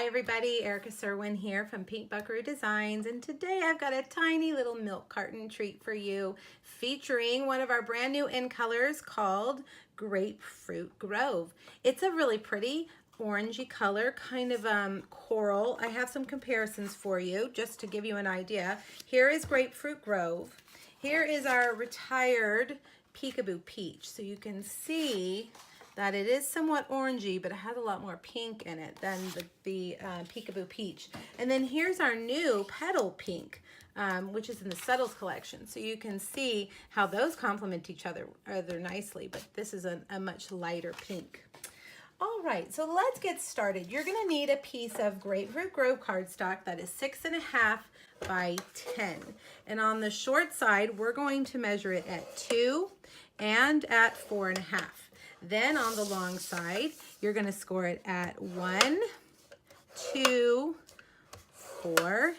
Hi everybody, Erica Serwin here from Pink Buckaroo Designs, and today I've got a tiny little milk carton treat for you featuring one of our brand new in colors called Grapefruit Grove. It's a really pretty orangey color, kind of coral. I have some comparisons for you just to give you an idea. Here is Grapefruit Grove. Here is our retired Peekaboo Peach. So you can see that it is somewhat orangey, but it has a lot more pink in it than the Peekaboo Peach. And then here's our new Petal Pink, which is in the Subtles collection. So you can see how those complement each other rather nicely, but this is a much lighter pink. All right, so let's get started. You're gonna need a piece of Grapefruit Grove cardstock that is 6.5 by 10. And on the short side, we're going to measure it at 2 and at 4.5. Then on the long side, you're going to score it at 1, 2, 4,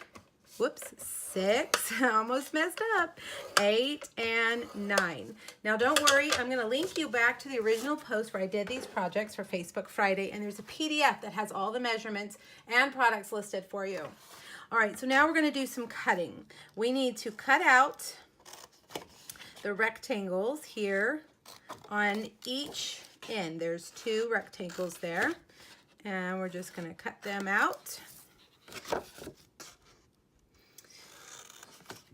whoops, 6, almost messed up, 8, and 9. Now don't worry, I'm going to link you back to the original post where I did these projects for Facebook Friday, and there's a PDF that has all the measurements and products listed for you. All right, so now we're going to do some cutting. We need to cut out the rectangles here on each end. There's 2 rectangles there, and we're just going to cut them out.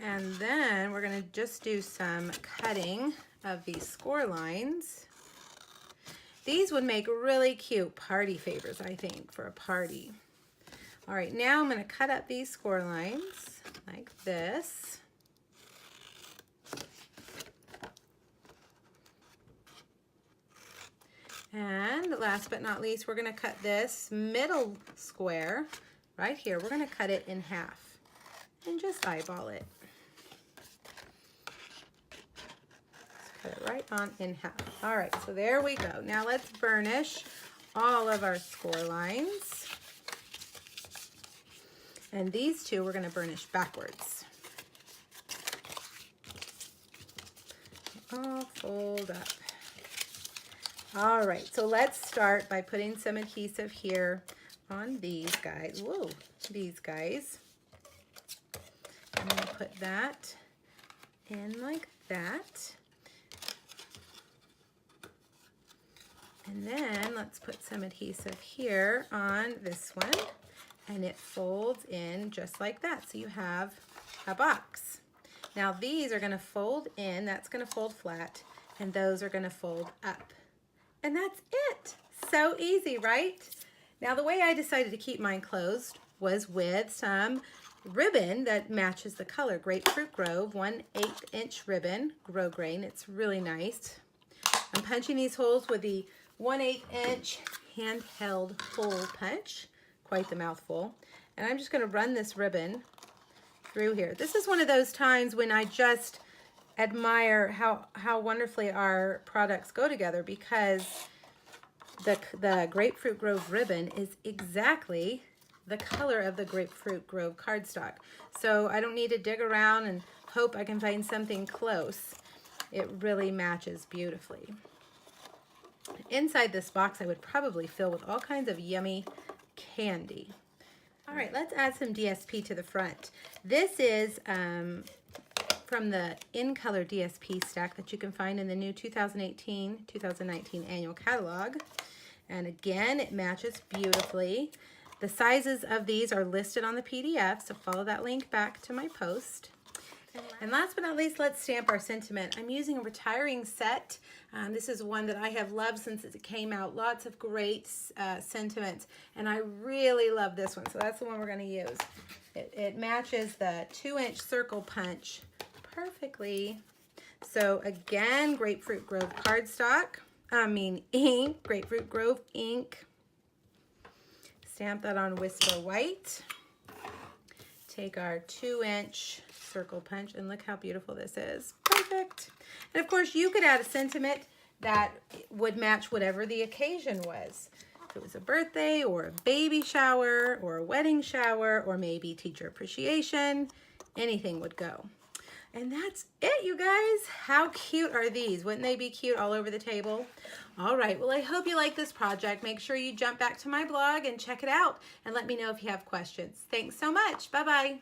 And then we're going to just do some cutting of these score lines. These would make really cute party favors, I think, for a party. All right, now I'm going to cut up these score lines like this. And last but not least, we're going to cut this middle square right here. We're going to cut it in half and just eyeball it. Cut it right on in half. All right, so there we go. Now let's burnish all of our score lines. And these 2 we're going to burnish backwards. All fold up. All right, so let's start by putting some adhesive here on these guys. Whoa, these guys. I'm going to put that in like that. And then let's put some adhesive here on this one, and it folds in just like that. So you have a box. Now these are going to fold in, that's going to fold flat, and those are going to fold up. And that's it. So easy, right? Now the way I decided to keep mine closed was with some ribbon that matches the color. Grapefruit Grove, 1/8 inch ribbon, grosgrain. It's really nice. I'm punching these holes with the 1/8 inch handheld hole punch. Quite the mouthful. And I'm just going to run this ribbon through here. This is one of those times when I just admire how wonderfully our products go together, because the Grapefruit Grove ribbon is exactly the color of the Grapefruit Grove cardstock. So I don't need to dig around and hope I can find something close. It really matches beautifully. Inside this box I would probably fill with all kinds of yummy candy. All right, let's add some DSP to the front. This is from the In Color DSP stack that you can find in the new 2018-2019 annual catalog. And again, it matches beautifully. The sizes of these are listed on the PDF, so follow that link back to my post. And last but not least, let's stamp our sentiment. I'm using a retiring set. This is one that I have loved since it came out. Lots of great sentiments, and I really love this one, so that's the one we're going to use. It matches the 2-inch circle punch perfectly. So again, Grapefruit Grove cardstock, ink, Grapefruit Grove ink. Stamp that on Whisper White. Take our 2-inch circle punch, and look how beautiful this is. Perfect. And of course, you could add a sentiment that would match whatever the occasion was. If it was a birthday or a baby shower or a wedding shower or maybe teacher appreciation, anything would go. And that's it, you guys. How cute are these? Wouldn't they be cute all over the table? All right, well, I hope you like this project. Make sure you jump back to my blog and check it out and let me know if you have questions. Thanks so much. Bye-bye.